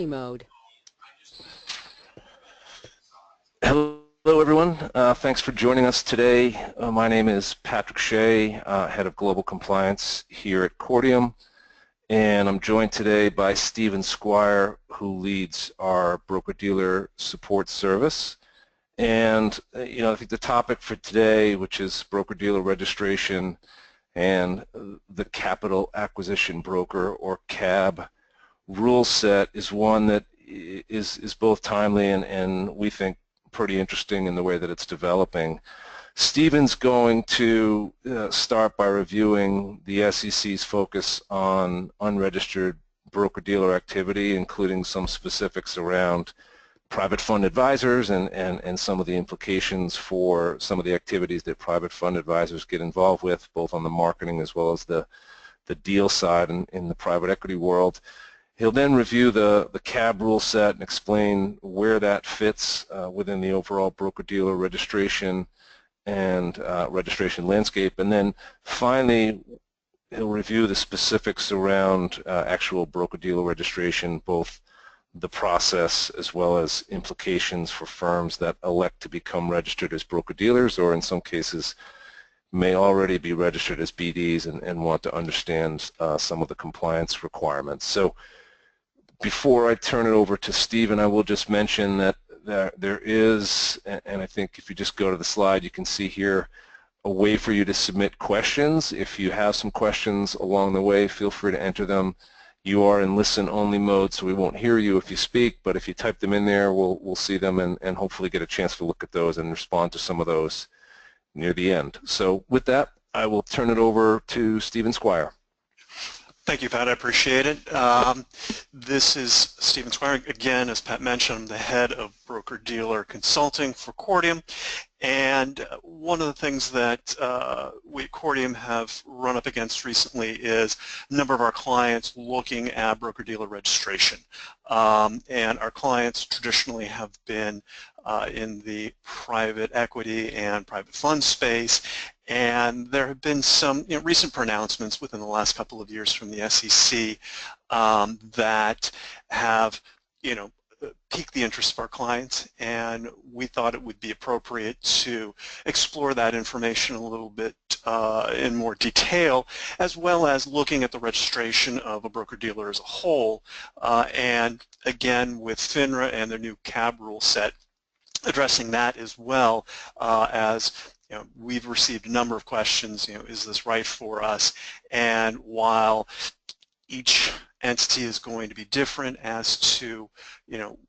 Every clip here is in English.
mode. Hello everyone, thanks for joining us today. My name is Patrick Shea, Head of Global Compliance here at Cordium, and I'm joined today by Stephen Squire, who leads our broker-dealer support service. And I think the topic for today, which is broker-dealer registration and the Capital Acquisition Broker, or CAB, rule set, is one that is both timely and we think pretty interesting in the way that it's developing. Stephen's going to start by reviewing the SEC's focus on unregistered broker-dealer activity, including some specifics around private fund advisors and some of the implications for some of the activities that private fund advisors get involved with, both on the marketing as well as the deal side in the private equity world. He'll then review the CAB rule set and explain where that fits within the overall broker-dealer registration and registration landscape. And then finally, he'll review the specifics around actual broker-dealer registration, both the process as well as implications for firms that elect to become registered as broker-dealers, or in some cases may already be registered as BDs and want to understand some of the compliance requirements. So before I turn it over to Stephen, I will just mention that there is, and I think if you just go to the slide, you can see here a way for you to submit questions. If you have some questions along the way, feel free to enter them. You are in listen-only mode, so we won't hear you if you speak, but if you type them in there, we'll see them and hopefully get a chance to look at those and respond to some of those near the end. So with that, I will turn it over to Stephen Squire. Thank you, Pat. I appreciate it. This is Stephen Squire. Again, as Pat mentioned, I'm the head of broker-dealer consulting for Cordium. And one of the things that we at Cordium have run up against recently is a number of our clients looking at broker-dealer registration. And our clients traditionally have been in the private equity and private fund space. And there have been some recent pronouncements within the last couple of years from the SEC that have piqued the interest of our clients, and we thought it would be appropriate to explore that information a little bit in more detail, as well as looking at the registration of a broker-dealer as a whole, and again with FINRA and their new CAB rule set, addressing that as well as we've received a number of questions, is this right for us? And while each entity is going to be different as to,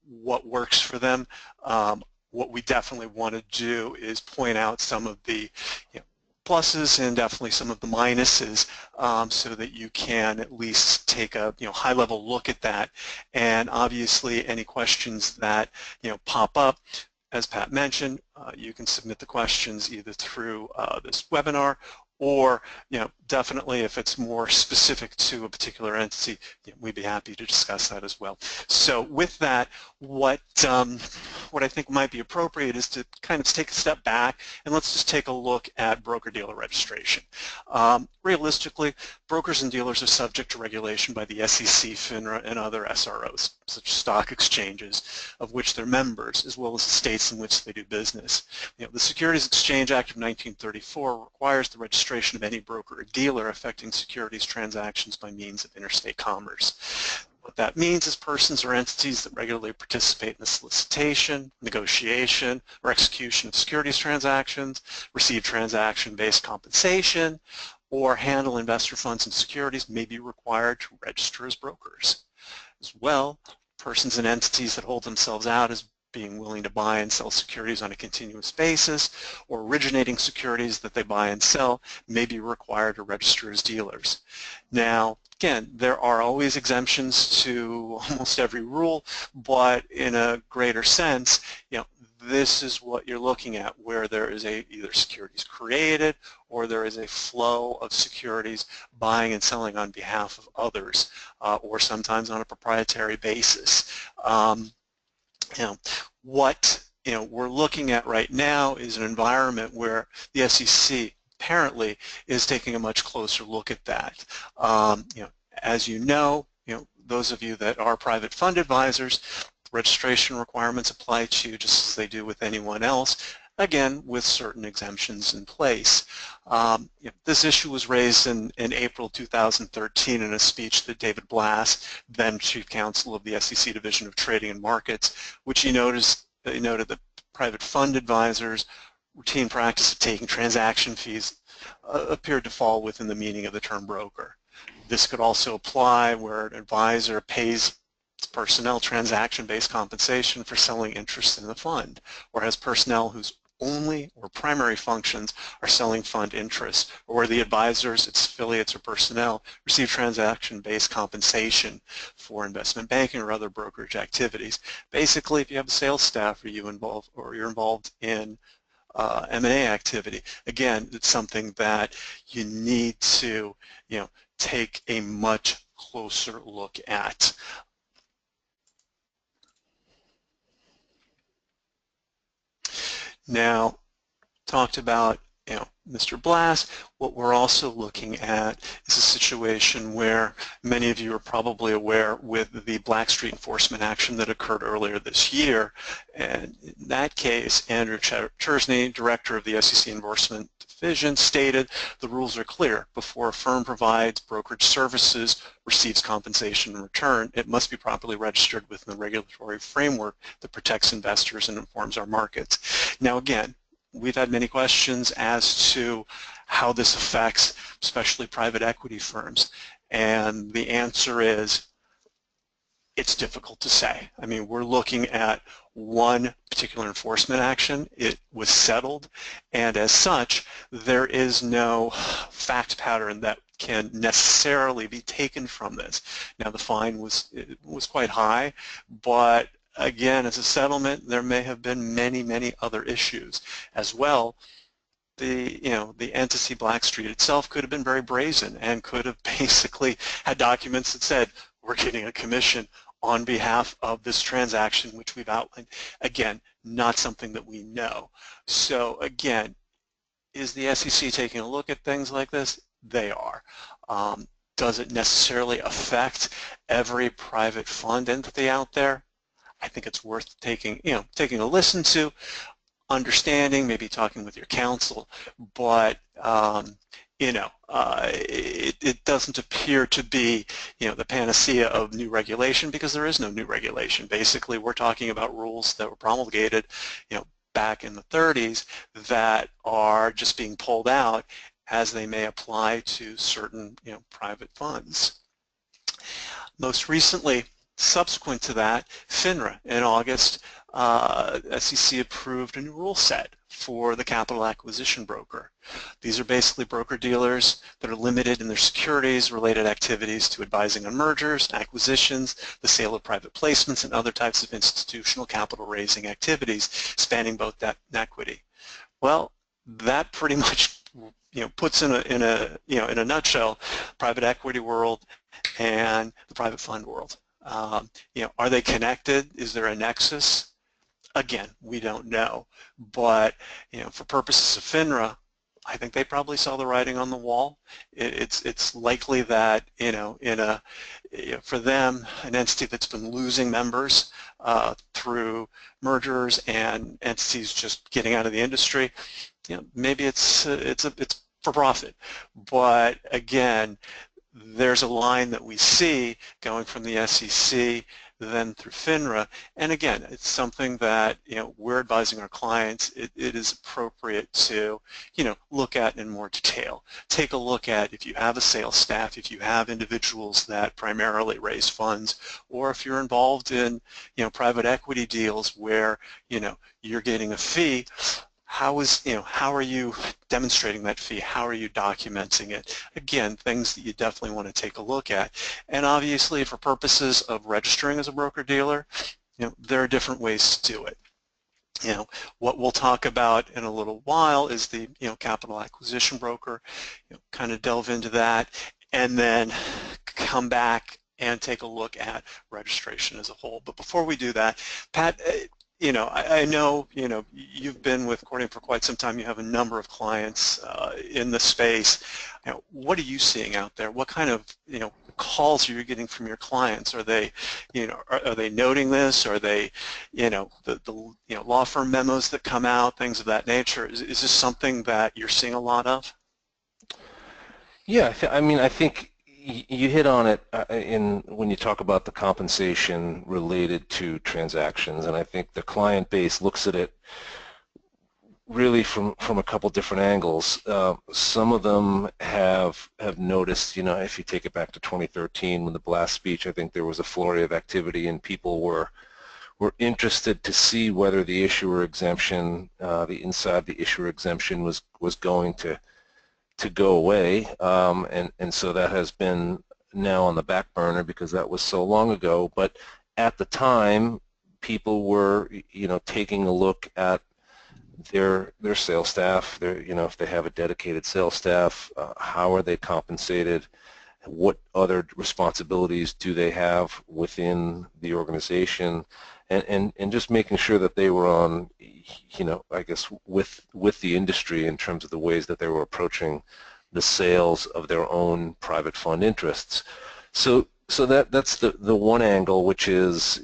what works for them, what we definitely want to do is point out some of the pluses and definitely some of the minuses so that you can at least take a high-level look at that. And obviously any questions that pop up, as Pat mentioned, you can submit the questions either through this webinar or, definitely if it's more specific to a particular entity, we'd be happy to discuss that as well. So with that, what I think might be appropriate is to kind of take a step back and let's just take a look at broker-dealer registration. Realistically, brokers and dealers are subject to regulation by the SEC, FINRA, and other SROs, such as stock exchanges, of which they're members, as well as the states in which they do business. The Securities Exchange Act of 1934 requires the registration of any broker or dealer affecting securities transactions by means of interstate commerce. What that means is persons or entities that regularly participate in the solicitation, negotiation, or execution of securities transactions, receive transaction-based compensation, or handle investor funds and securities may be required to register as brokers. As well, persons and entities that hold themselves out as being willing to buy and sell securities on a continuous basis, or originating securities that they buy and sell may be required to register as dealers. Now, again, there are always exemptions to almost every rule, but in a greater sense, this is what you're looking at, where there is either securities created or there is a flow of securities buying and selling on behalf of others, or sometimes on a proprietary basis. What we're looking at right now is an environment where the SEC apparently is taking a much closer look at that. As you know, those of you that are private fund advisors, registration requirements apply to you just as they do with anyone else, again with certain exemptions in place. This issue was raised in April 2013 in a speech that David Blass, then Chief Counsel of the SEC Division of Trading and Markets, which he noted that private fund advisors' routine practice of taking transaction fees appeared to fall within the meaning of the term broker. This could also apply where an advisor pays personnel transaction-based compensation for selling interest in the fund, or has personnel whose only or primary functions are selling fund interest, or where the advisors, its affiliates, or personnel receive transaction-based compensation for investment banking or other brokerage activities. Basically, if you have a sales staff or you're involved in M&A activity, again, it's something that you need to, take a much closer look at. Now, talked about Mr. Blass. What we're also looking at is a situation where many of you are probably aware with the Blackstreet enforcement action that occurred earlier this year. And in that case, Andrew Chersney, director of the SEC Enforcement Division, stated the rules are clear. Before a firm provides brokerage services, receives compensation in return, it must be properly registered within the regulatory framework that protects investors and informs our markets. Now again, we've had many questions as to how this affects especially private equity firms, and the answer is it's difficult to say. I mean, we're looking at one particular enforcement action. It was settled, and as such, there is no fact pattern that can necessarily be taken from this. Now, the fine was quite high, but again, as a settlement, there may have been many other issues as well. The entity Blackstreet itself could have been very brazen and could have basically had documents that said, we're getting a commission on behalf of this transaction, which we've outlined. Again, not something that we know. So again, is the SEC taking a look at things like this? They are. Does it necessarily affect every private fund entity out there? I think it's worth taking a listen to, understanding, maybe talking with your counsel, but it doesn't appear to be the panacea of new regulation, because there is no new regulation. Basically, we're talking about rules that were promulgated back in the 30s that are just being pulled out as they may apply to certain private funds. Most recently, subsequent to that, FINRA in August, SEC approved a new rule set for the capital acquisition broker. These are basically broker-dealers that are limited in their securities-related activities to advising on mergers, acquisitions, the sale of private placements, and other types of institutional capital-raising activities spanning both debt and equity. Well, that pretty much puts in a nutshell private equity world and the private fund world. Are they connected? Is there a nexus? Again, we don't know, but for purposes of FINRA, I think they probably saw the writing on the wall. It's likely that for them, an entity that's been losing members through mergers and entities just getting out of the industry, maybe it's for profit. But again, there's a line that we see going from the SEC then through FINRA, and again, it's something that we're advising our clients. It is appropriate to look at in more detail. Take a look at if you have a sales staff, if you have individuals that primarily raise funds, or if you're involved in private equity deals where you're getting a fee. How are you demonstrating that fee? How are you documenting it? Again, things that you definitely want to take a look at. And obviously, for purposes of registering as a broker-dealer, there are different ways to do it. What we'll talk about in a little while is the capital acquisition broker. Kind of delve into that, and then come back and take a look at registration as a whole. But before we do that, Pat, I know, you've been with Cordium for quite some time. You have a number of clients in the space. What are you seeing out there? What kind of, calls are you getting from your clients? Are they, are they noting this? Are they, the law firm memos that come out, things of that nature? Is this something that you're seeing a lot of? Yeah, I mean, I think you hit on it in when you talk about the compensation related to transactions, and I think the client base looks at it really from a couple different angles. Some of them have noticed, if you take it back to 2013 when the blast speech, I think there was a flurry of activity and people were interested to see whether the issuer exemption, the inside the issuer exemption was going to go away, and so that has been now on the back burner because that was so long ago. But at the time, people were, taking a look at their sales staff, if they have a dedicated sales staff, how are they compensated, what other responsibilities do they have within the organization, and just making sure that they were on, I guess with the industry in terms of the ways that they were approaching the sales of their own private fund interests. So that's the one angle, which is,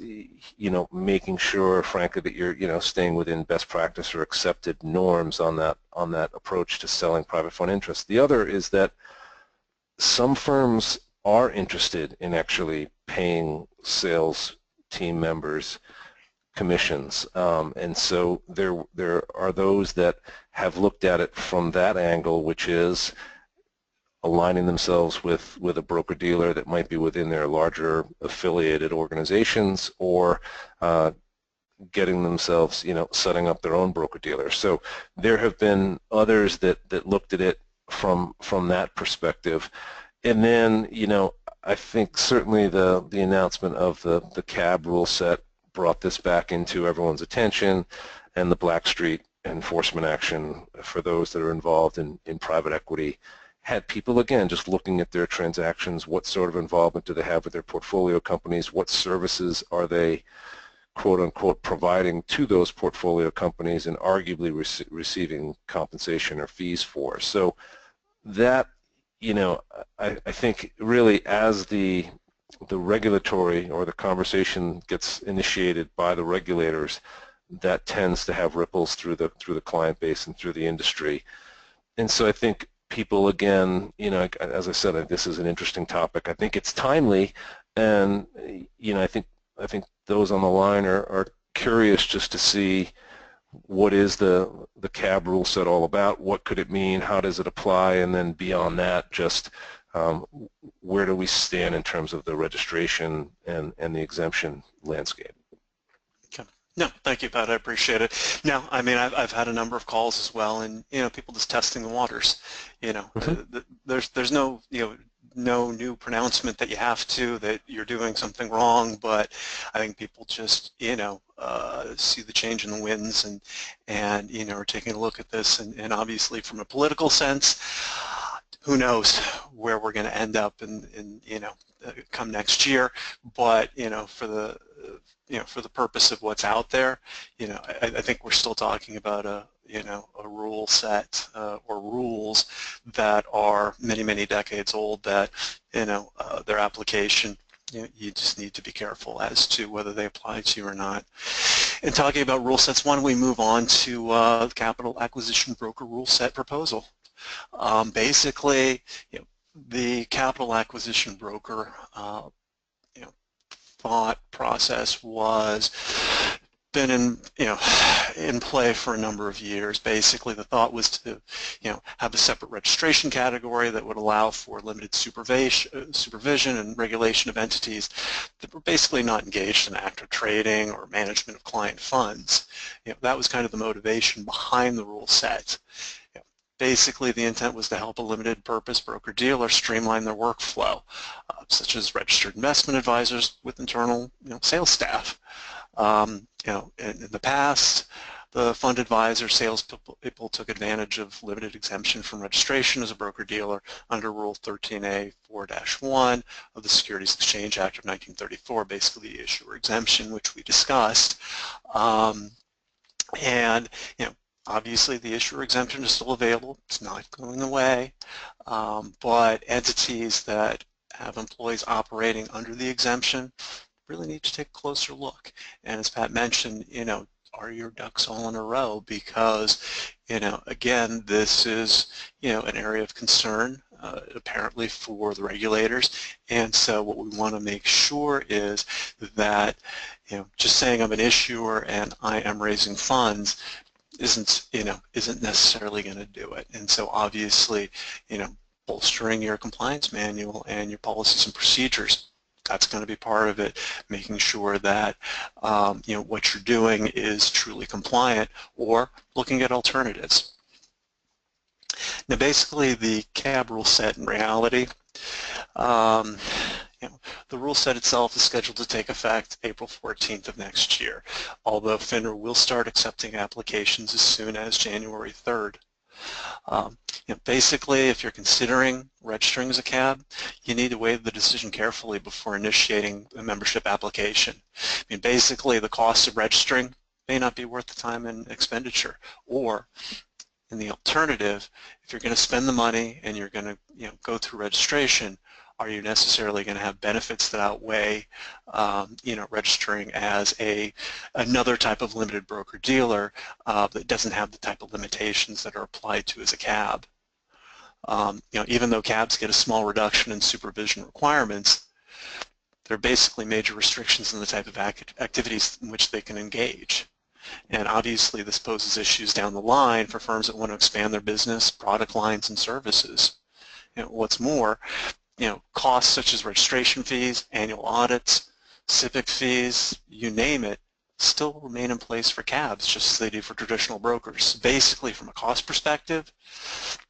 making sure, frankly, that you're, staying within best practice or accepted norms on that approach to selling private fund interests. The other is that some firms are interested in actually paying sales team members commissions, and so there are those that have looked at it from that angle, which is aligning themselves with a broker-dealer that might be within their larger affiliated organizations, or getting themselves, setting up their own broker-dealer. So there have been others that looked at it from that perspective. And then, I think certainly the announcement of the CAB rule set brought this back into everyone's attention, and the Blackstreet enforcement action for those that are involved in private equity had people, again, just looking at their transactions. What sort of involvement do they have with their portfolio companies? What services are they, quote unquote, providing to those portfolio companies and arguably receiving compensation or fees for? So that, I think really as the regulatory or the conversation gets initiated by the regulators, that tends to have ripples through the client base and through the industry. And so I think people, again, as I said, this is an interesting topic. I think it's timely, and I think those on the line are curious just to see what is the CAB rule set all about, what could it mean, how does it apply, and then beyond that, just where do we stand in terms of the registration and the exemption landscape. Okay. No, thank you, Pat. I appreciate it. No, I mean, I've had a number of calls as well, and people just testing the waters. There's no no new pronouncement that you have to, that you're doing something wrong, but I think people just see the change in the winds and are taking a look at this, and obviously from a political sense, who knows where we're going to end up in come next year, but for the for the purpose of what's out there, I think we're still talking about a rule set or rules that are many decades old, that their application, you just need to be careful as to whether they apply to you or not. And talking about rule sets, why don't we move on to the capital acquisition broker rule set proposal. Basically, the capital acquisition broker thought process was been in play for a number of years. Basically, the thought was to have a separate registration category that would allow for limited supervision and regulation of entities that were basically not engaged in active trading or management of client funds. That was kind of the motivation behind the rule set. Basically, the intent was to help a limited purpose broker-dealer streamline their workflow, such as registered investment advisors with internal sales staff. In the past, the fund advisor, sales people took advantage of limited exemption from registration as a broker-dealer under Rule 13A-4-1 of the Securities Exchange Act of 1934, basically the issuer exemption, which we discussed. And, obviously the issuer exemption is still available. It's not going away, but entities that have employees operating under the exemption really need to take a closer look. And as Pat mentioned, are your ducks all in a row? Because, again, this is, an area of concern apparently for the regulators. And so what we want to make sure is that, just saying I'm an issuer and I am raising funds isn't necessarily going to do it. And so obviously, bolstering your compliance manual and your policies and procedures, that's going to be part of it, making sure that what you're doing is truly compliant, or looking at alternatives. Now basically the CAB rule set in reality, the rule set itself is scheduled to take effect April 14th of next year, although FINRA will start accepting applications as soon as January 3rd. Basically, if you're considering registering as a CAB, you need to weigh the decision carefully before initiating a membership application. Basically, the cost of registering may not be worth the time and expenditure, or in the alternative, if you're going to spend the money and you're going to go through registration, are you necessarily going to have benefits that outweigh registering as another type of limited broker-dealer that doesn't have the type of limitations that are applied to as a CAB? Even though CABs get a small reduction in supervision requirements, there are basically major restrictions in the type of activities in which they can engage. And obviously this poses issues down the line for firms that want to expand their business, product lines, and services. What's more, costs such as registration fees, annual audits, SIPC fees, you name it, still remain in place for CABs just as they do for traditional brokers. Basically, from a cost perspective,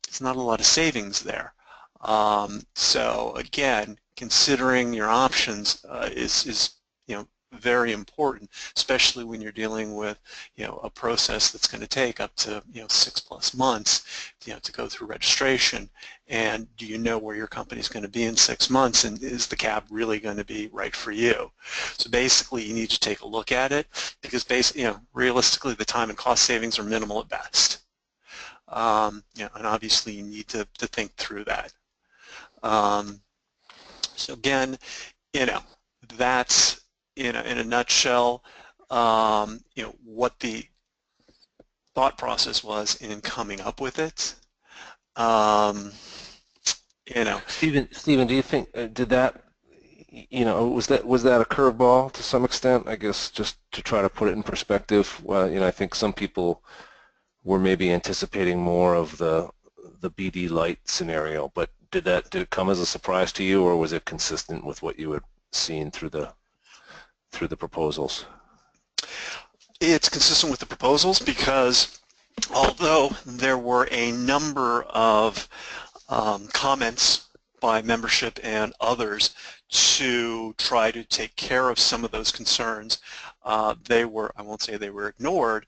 it's not a lot of savings there. So again, considering your options is very important, especially when you're dealing with a process that's going to take up to 6+ months to go through registration. And do you know where your company is going to be in 6 months, and is the CAB really going to be right for you? So basically you need to take a look at it, because realistically the time and cost savings are minimal at best. And obviously you need to think through that. So again, that's in a nutshell, what the thought process was in coming up with it. Stephen, do you think did that, was that a curveball to some extent? I guess just to try to put it in perspective. Well, I think some people were maybe anticipating more of the BD Light scenario, but did it come as a surprise to you, or was it consistent with what you had seen through the proposals? It's consistent with the proposals, because although there were a number of comments by membership and others to try to take care of some of those concerns, I won't say they were ignored,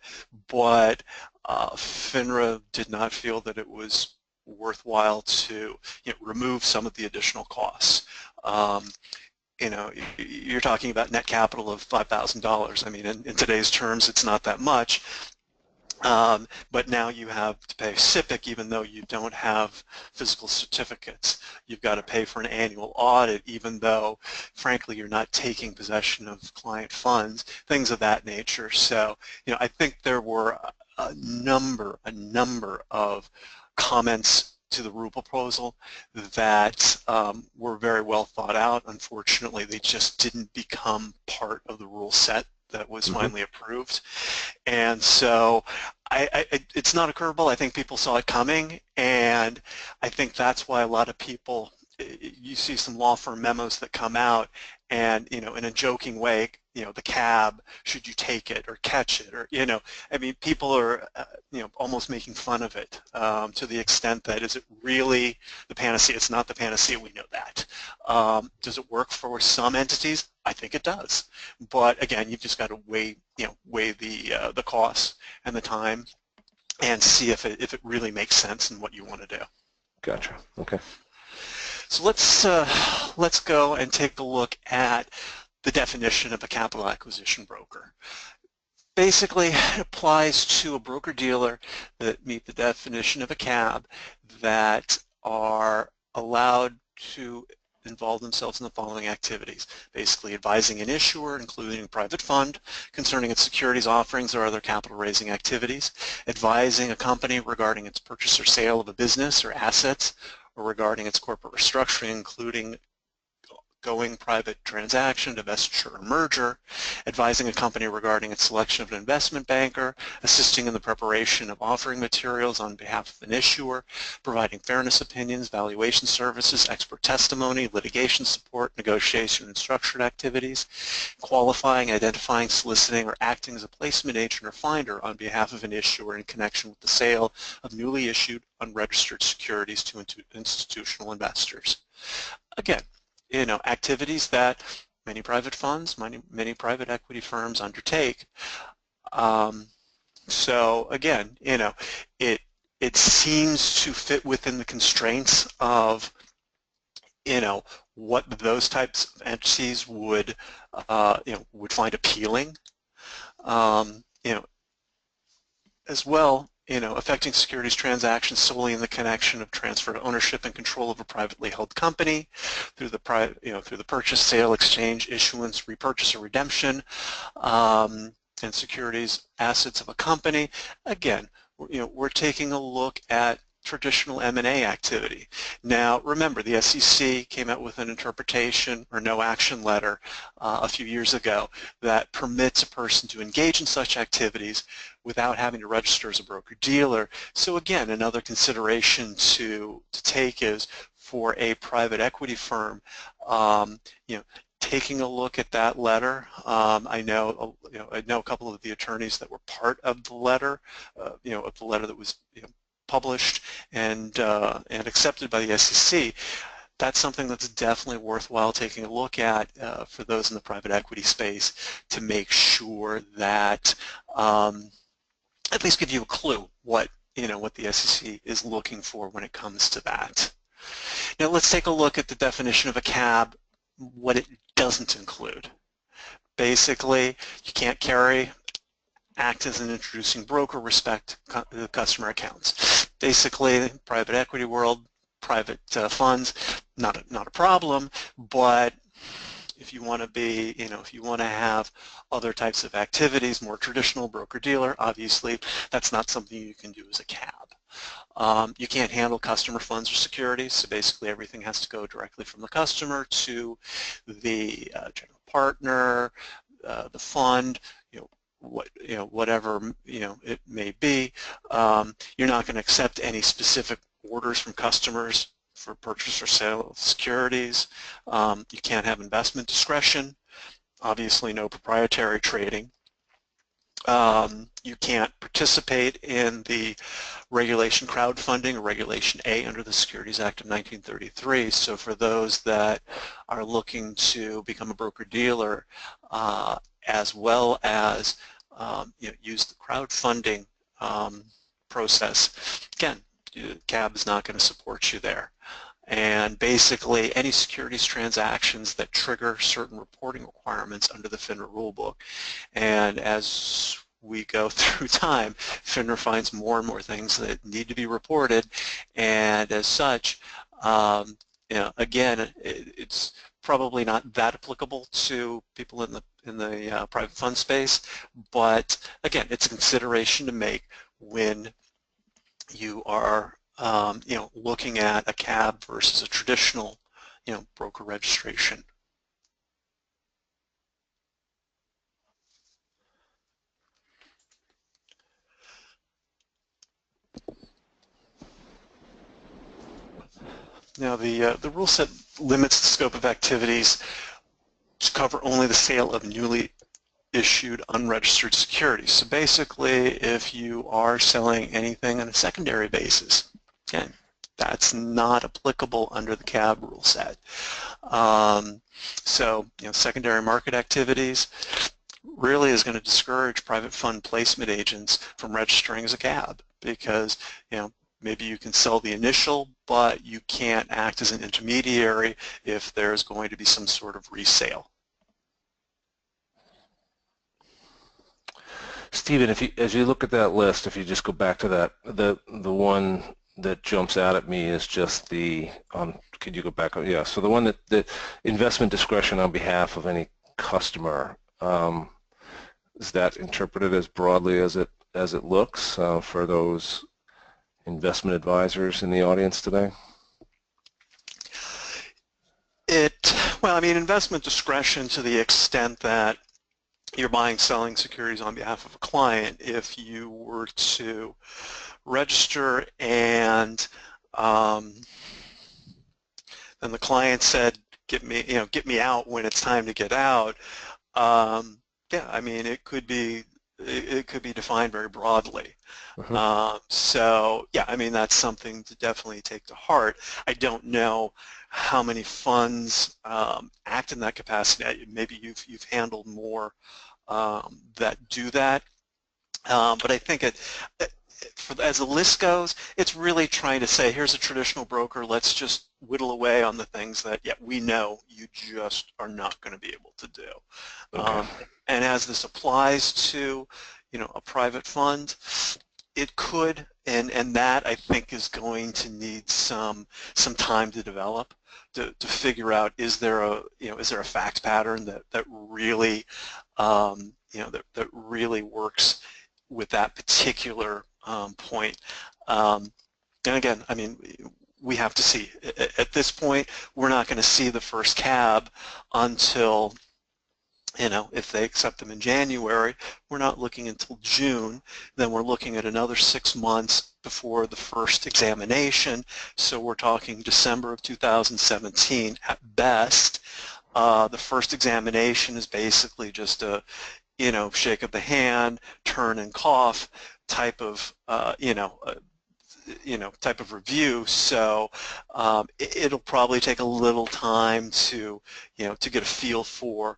but FINRA did not feel that it was worthwhile to remove some of the additional costs. You're talking about net capital of $5,000. I mean, in today's terms, it's not that much. But now you have to pay SIPC even though you don't have physical certificates. You've got to pay for an annual audit even though, frankly, you're not taking possession of client funds, things of that nature. So, I think there were a number of comments to the rule proposal that were very well thought out. Unfortunately, they just didn't become part of the rule set that was finally approved. And so it's not a curveball. I think people saw it coming, and I think that's why a lot of people, you see some law firm memos that come out and in a joking way, the cab, should you take it or catch it, or, I mean, people are, almost making fun of it to the extent that, is it really the panacea? It's not the panacea, we know that. Does it work for some entities? I think it does. But again, you've just got to weigh the costs and the time and see if it really makes sense in what you want to do. Gotcha. Okay. So let's go and take a look at the definition of a capital acquisition broker. Basically, it applies to a broker-dealer that meet the definition of a CAB that are allowed to involve themselves in the following activities. Basically, advising an issuer, including a private fund, concerning its securities offerings or other capital raising activities, advising a company regarding its purchase or sale of a business or assets, or regarding its corporate restructuring, including going private transaction, divestiture, or merger, advising a company regarding its selection of an investment banker, assisting in the preparation of offering materials on behalf of an issuer, providing fairness opinions, valuation services, expert testimony, litigation support, negotiation and structured activities, qualifying, identifying, soliciting, or acting as a placement agent or finder on behalf of an issuer in connection with the sale of newly issued unregistered securities to institutional investors. Again, activities that many private funds, many private equity firms undertake. So again, it seems to fit within the constraints of, what those types of entities would find appealing. As well, affecting securities transactions solely in the connection of transfer of ownership and control of a privately held company through the through the purchase, sale, exchange, issuance, repurchase, or redemption, and securities assets of a company. Again, we're taking a look at traditional M&A activity. Now, remember, the SEC came out with an interpretation or no action letter a few years ago that permits a person to engage in such activities without having to register as a broker-dealer. So again, another consideration to take is for a private equity firm, taking a look at that letter. I know a couple of the attorneys that were part of the letter, of the letter that was published and accepted by the SEC. That's something that's definitely worthwhile taking a look at for those in the private equity space to make sure that at least give you a clue what the SEC is looking for when it comes to that. Now let's take a look at the definition of a CAB, what it doesn't include. Basically, you can't act as an introducing broker, respect the customer accounts. Basically, private equity world, private funds, not a problem, but if you want to be, if you want to have other types of activities, more traditional broker-dealer, obviously that's not something you can do as a CAB. You can't handle customer funds or securities, so basically everything has to go directly from the customer to the general partner, the fund, whatever it may be. You're not going to accept any specific orders from customers for purchase or sale of securities. You can't have investment discretion. Obviously, no proprietary trading. You can't participate in the regulation crowdfunding or Regulation A under the Securities Act of 1933. So for those that are looking to become a broker-dealer as well as use the crowdfunding process, again, CAB is not going to support you there. And basically, any securities transactions that trigger certain reporting requirements under the FINRA rulebook. And as we go through time, FINRA finds more and more things that need to be reported, and as such, again, it's probably not that applicable to people in the private fund space, but again, it's a consideration to make when you are looking at a CAB versus a traditional broker registration. Now the rule set limits the scope of activities to cover only the sale of newly issued unregistered securities. So basically, if you are selling anything on a secondary basis, again, that's not applicable under the CAB rule set. So, secondary market activities really is going to discourage private fund placement agents from registering as a CAB because, maybe you can sell the initial, but you can't act as an intermediary if there's going to be some sort of resale. Stephen, as you look at that list, if you just go back to that, the one that jumps out at me is just the, could you go back? Yeah, so the one that the investment discretion on behalf of any customer, is that interpreted as broadly as it looks for those investment advisors in the audience today? Well, I mean, investment discretion to the extent that you're buying, selling securities on behalf of a client. If you were to register and then the client said, get me out when it's time to get out, yeah, I mean, it could be defined very broadly. So yeah, I mean, that's something to definitely take to heart. I don't know how many funds act in that capacity. Maybe you've handled more that do that, but I think as the list goes, it's really trying to say, here's a traditional broker, let's just whittle away on the things that, yeah, we know you just are not going to be able to do. Okay. And as this applies to, a private fund, it could, and that I think is going to need some time to develop to figure out, is there a fact pattern that really that really works with that particular point. And again, I mean, we have to see. At this point, we're not going to see the first CAB until, if they accept them in January, we're not looking until June. Then we're looking at another 6 months before the first examination. So we're talking December of 2017 at best. The first examination is basically just a, shake of the hand, turn and cough type of, type of review. So it'll probably take a little time to, to get a feel for,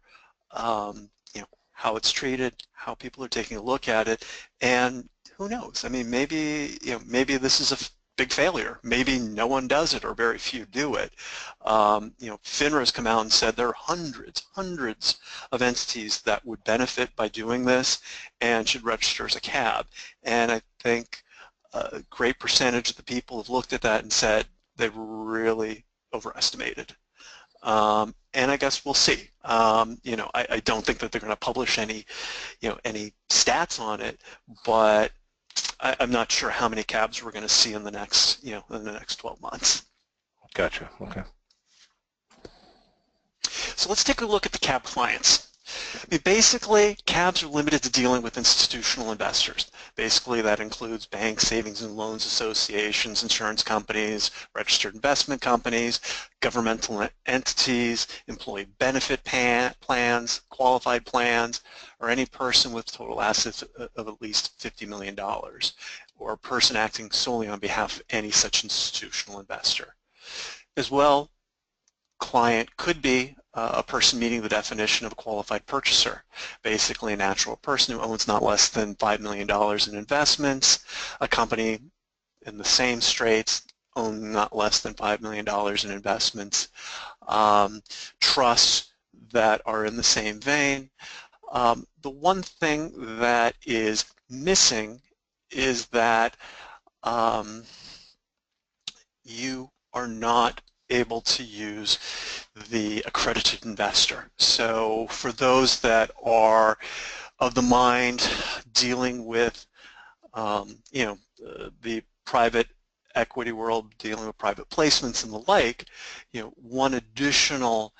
how it's treated, how people are taking a look at it, and who knows? I mean, maybe, maybe this is a big failure. Maybe no one does it, or very few do it. FINRA has come out and said there are hundreds of entities that would benefit by doing this and should register as a CAB. And I think a great percentage of the people have looked at that and said they've really overestimated. And I guess we'll see. I don't think that they're going to publish any stats on it, but I'm not sure how many CABs we're going to see in the next, in the next 12 months. Gotcha. Okay. So let's take a look at the CAB clients. I mean, basically, CABs are limited to dealing with institutional investors. Basically, that includes banks, savings and loans associations, insurance companies, registered investment companies, governmental entities, employee benefit plans, qualified plans, or any person with total assets of at least $50 million, or a person acting solely on behalf of any such institutional investor. As well, client could be a person meeting the definition of a qualified purchaser, basically a natural person who owns not less than $5 million in investments, a company in the same straits own not less than $5 million in investments, trusts that are in the same vein. The one thing that is missing is that you are not able to use the accredited investor. So for those that are of the mind dealing with the private equity world, dealing with private placements and the like, one additional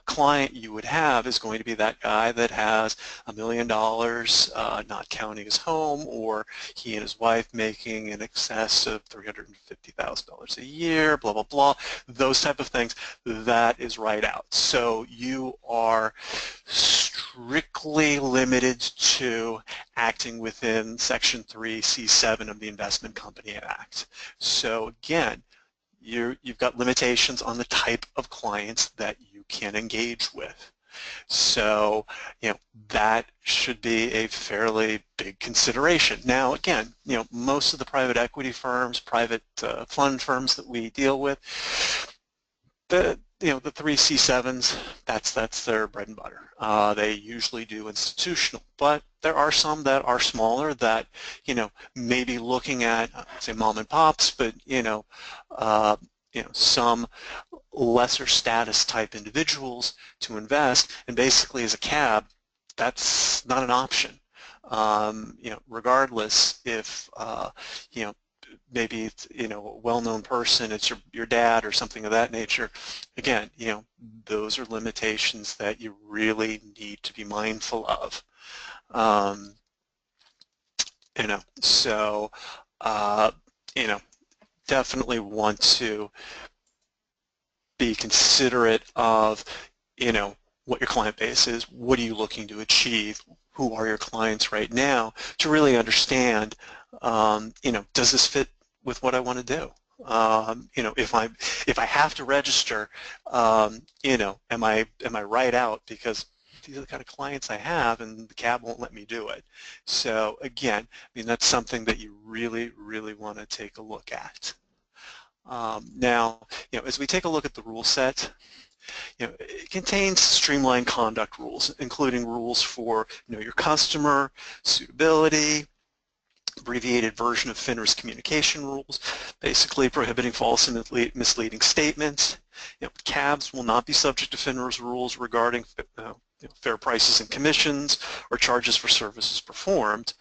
client you would have is going to be that guy that has $1 million, not counting his home, or he and his wife making in excess of $350,000 a year, blah, blah, blah, those type of things. That is right out. So you are strictly limited to acting within Section 3C7 of the Investment Company Act. So again, you've got limitations on the type of clients that you can engage with. So, that should be a fairly big consideration. Now, again, most of the private equity firms, private fund firms that we deal with, the 3C7s, that's their bread and butter. They usually do institutional, but there are some that are smaller that, maybe looking at, say, mom and pops, but, some lesser status type individuals to invest, and basically as a cab, that's not an option. Regardless if, maybe it's, a well-known person, it's your dad or something of that nature. Again, those are limitations that you really need to be mindful of. So, definitely want to be considerate of, what your client base is, what are you looking to achieve, who are your clients right now, to really understand, does this fit with what I want to do? If I have to register, am I right out because these are the kind of clients I have and the cab won't let me do it. So again, that's something that you really, really want to take a look at. Now, as we take a look at the rule set, it contains streamlined conduct rules, including rules for your customer, suitability, abbreviated version of FINRA's communication rules, basically prohibiting false and misleading statements. Cabs will not be subject to FINRA's rules regarding fair prices and commissions or charges for services performed,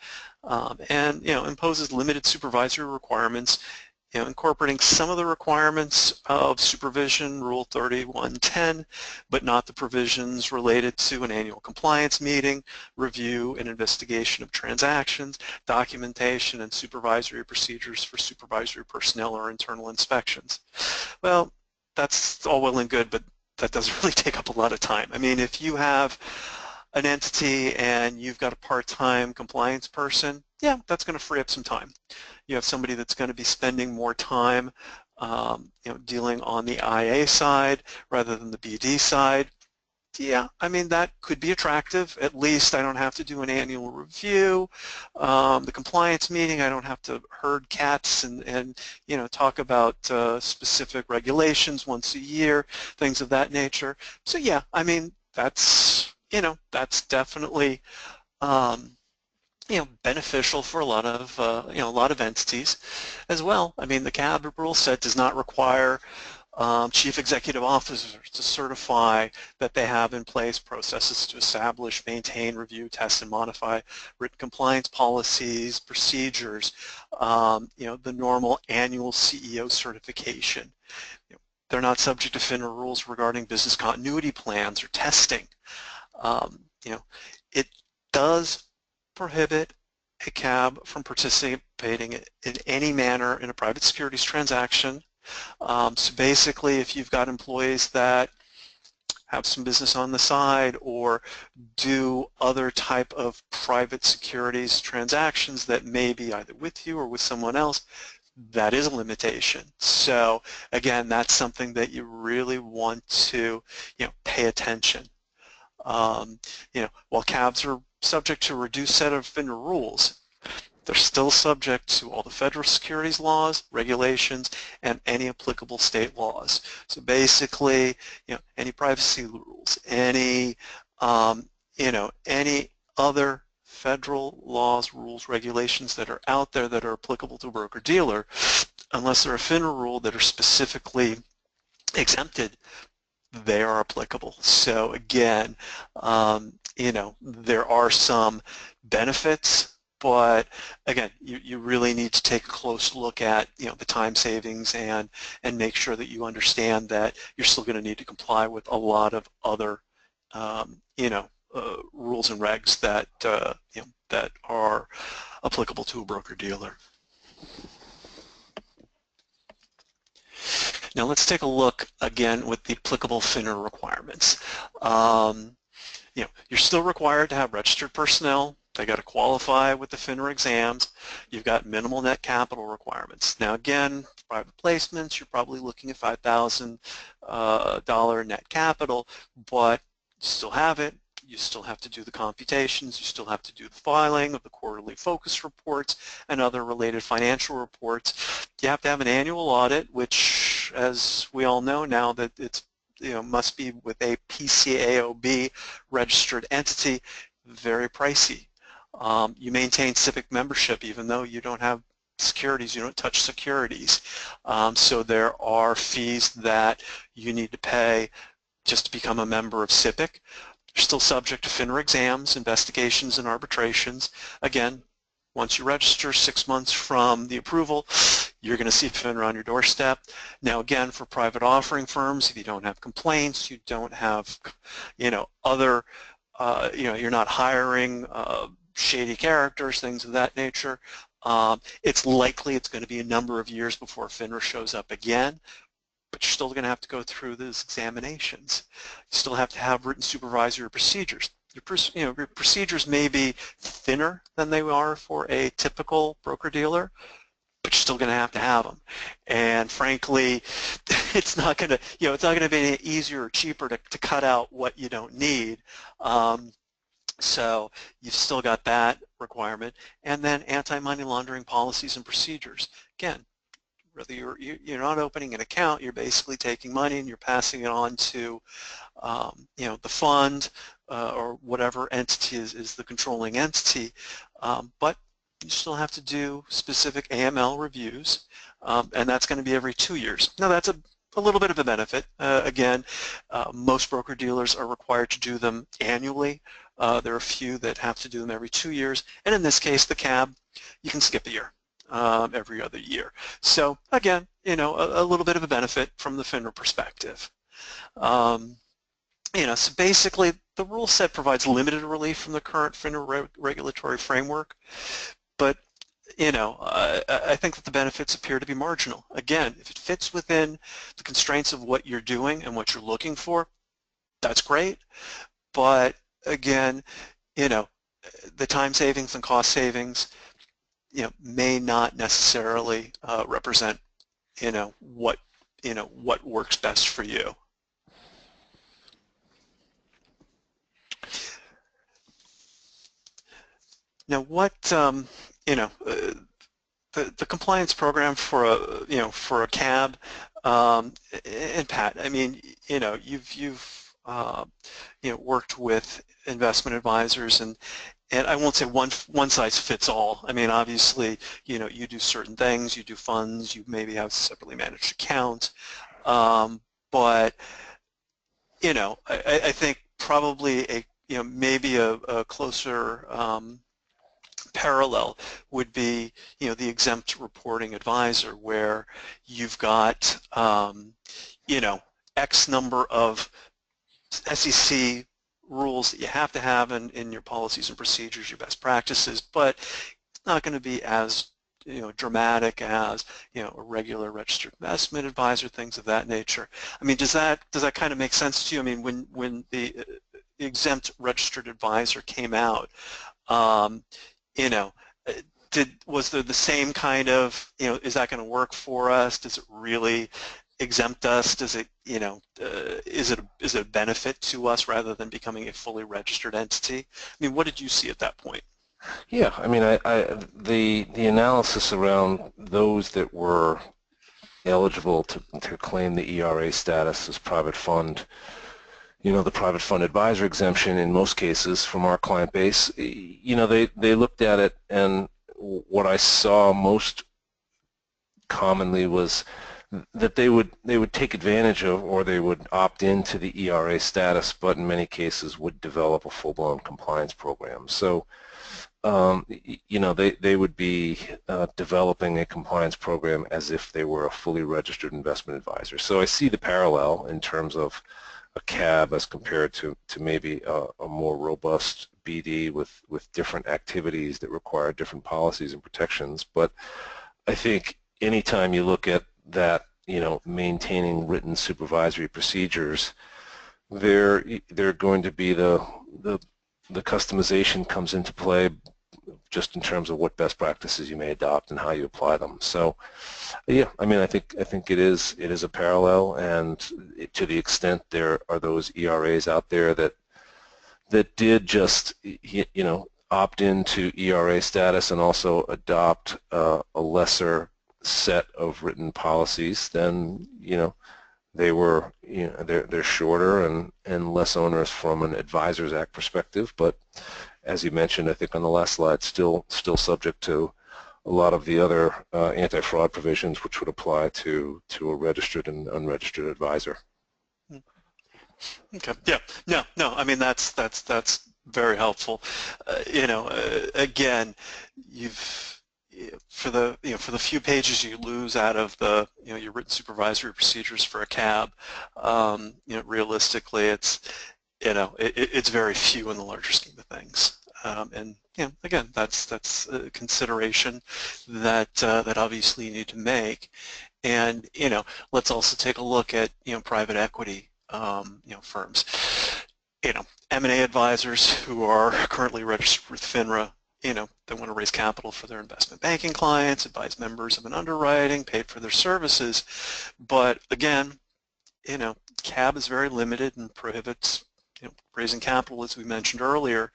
and imposes limited supervisory requirements, incorporating some of the requirements of Supervision Rule 3110, but not the provisions related to an annual compliance meeting, review and investigation of transactions, documentation, and supervisory procedures for supervisory personnel or internal inspections. Well, that's all well and good, but that doesn't really take up a lot of time. If you have an entity and you've got a part-time compliance person, yeah, that's going to free up some time. You have somebody that's going to be spending more time dealing on the IA side rather than the BD side. Yeah, that could be attractive. At least I don't have to do an annual review. The compliance meeting, I don't have to herd cats and talk about specific regulations once a year, things of that nature. So yeah, that's that's definitely beneficial for a lot of entities as well. The CAB rule set does not require chief executive officers to certify that they have in place processes to establish, maintain, review, test, and modify written compliance policies, procedures, the normal annual CEO certification. They're not subject to FINRA rules regarding business continuity plans or testing. It does prohibit a CAB from participating in any manner in a private securities transaction. So basically, if you've got employees that have some business on the side or do other type of private securities transactions that may be either with you or with someone else, that is a limitation. So again, that's something that you really want to pay attention. While CABs are subject to a reduced set of FINRA rules, they're still subject to all the federal securities laws, regulations, and any applicable state laws. So basically, any privacy rules, any other federal laws, rules, regulations that are out there that are applicable to a broker-dealer, unless they're a FINRA rule that are specifically exempted, they are applicable. So again, there are some benefits, but again, you really need to take a close look at the time savings and make sure that you understand that you're still going to need to comply with a lot of other rules and regs that that are applicable to a broker-dealer. Now let's take a look again with the applicable FINRA requirements. you're still required to have registered personnel. They got to qualify with the FINRA exams. You've got minimal net capital requirements. Now again, private placements, you're probably looking at $5,000 net capital, but you still have it. You still have to do the computations. You still have to do the filing of the quarterly focus reports and other related financial reports. You have to have an annual audit, which, as we all know now, that it's must be with a PCAOB registered entity, very pricey. You maintain civic membership even though you don't have securities, you don't touch securities. So there are fees that you need to pay just to become a member of civic. You're still subject to FINRA exams, investigations, and arbitrations. Again, once you register, 6 months from the approval, you're going to see FINRA on your doorstep. Now again, for private offering firms, if you don't have complaints, you don't have, other, you're not hiring shady characters, things of that nature, it's likely it's going to be a number of years before FINRA shows up again, but you're still going to have to go through those examinations. You still have to have written supervisory procedures. Your procedures may be thinner than they are for a typical broker-dealer, but you're still going to have them. And frankly, it's not going to, it's not going to be any easier or cheaper to cut out what you don't need. So you've still got that requirement. And then anti-money laundering policies and procedures. Again, whether you're not opening an account, you're basically taking money and you're passing it on to the fund or whatever entity is the controlling entity, but you still have to do specific AML reviews, and that's going to be every 2 years. Now that's a little bit of a benefit. Again, most broker-dealers are required to do them annually. There are a few that have to do them every 2 years, and in this case, the CAB, you can skip a year. Every other year. So again, a little bit of a benefit from the FINRA perspective. So basically the rule set provides limited relief from the current FINRA regulatory framework, but I think that the benefits appear to be marginal. Again, if it fits within the constraints of what you're doing and what you're looking for, that's great, but again, the time savings and cost savings may not necessarily represent, what works best for you. Now, what the compliance program for a CAB, and Pat, I mean, you've worked with investment advisors, and I won't say one size fits all. I mean, obviously, you do certain things, you do funds, you maybe have separately managed accounts, but I think probably maybe a closer parallel would be the exempt reporting advisor, where you've got X number of SEC rules that you have to have in your policies and procedures, your best practices, but it's not going to be as dramatic as a regular registered investment advisor, things of that nature. I mean, does that kind of make sense to you? I mean, when the exempt registered advisor came out, was there the same kind of, is that going to work for us? Does it really exempt us? Does it, is it a benefit to us rather than becoming a fully registered entity? I mean, what did you see at that point? Yeah, I mean, the analysis around those that were eligible to claim the ERA status as private fund, the private fund advisor exemption in most cases from our client base, they looked at it, and what I saw most commonly was that they would take advantage of, or they would opt into the ERA status, but in many cases would develop a full-blown compliance program. So they would be developing a compliance program as if they were a fully registered investment advisor. So I see the parallel in terms of a CAB as compared to maybe a more robust BD with different activities that require different policies and protections. But I think anytime you look at that, maintaining written supervisory procedures, they're going to be the the customization comes into play just in terms of what best practices you may adopt and how you apply them. So, yeah, I mean, I think it is a parallel, and to the extent there are those ERAs out there that did just opt into ERA status and also adopt a lesser set of written policies, then they're shorter and less onerous from an Advisors Act perspective, but as you mentioned, I think on the last slide, still subject to a lot of the other anti-fraud provisions which would apply to a registered and unregistered advisor. Okay. Yeah. No. I mean, that's very helpful. Again, for the few pages you lose out of the your written supervisory procedures for a cab, realistically, it's very few in the larger scheme of things. And again, that's a consideration that obviously you need to make. And let's also take a look at private equity firms. M&A advisors who are currently registered with FINRA, they want to raise capital for their investment banking clients, advise members of an underwriting, paid for their services. But again, CAB is very limited and prohibits raising capital, as we mentioned earlier,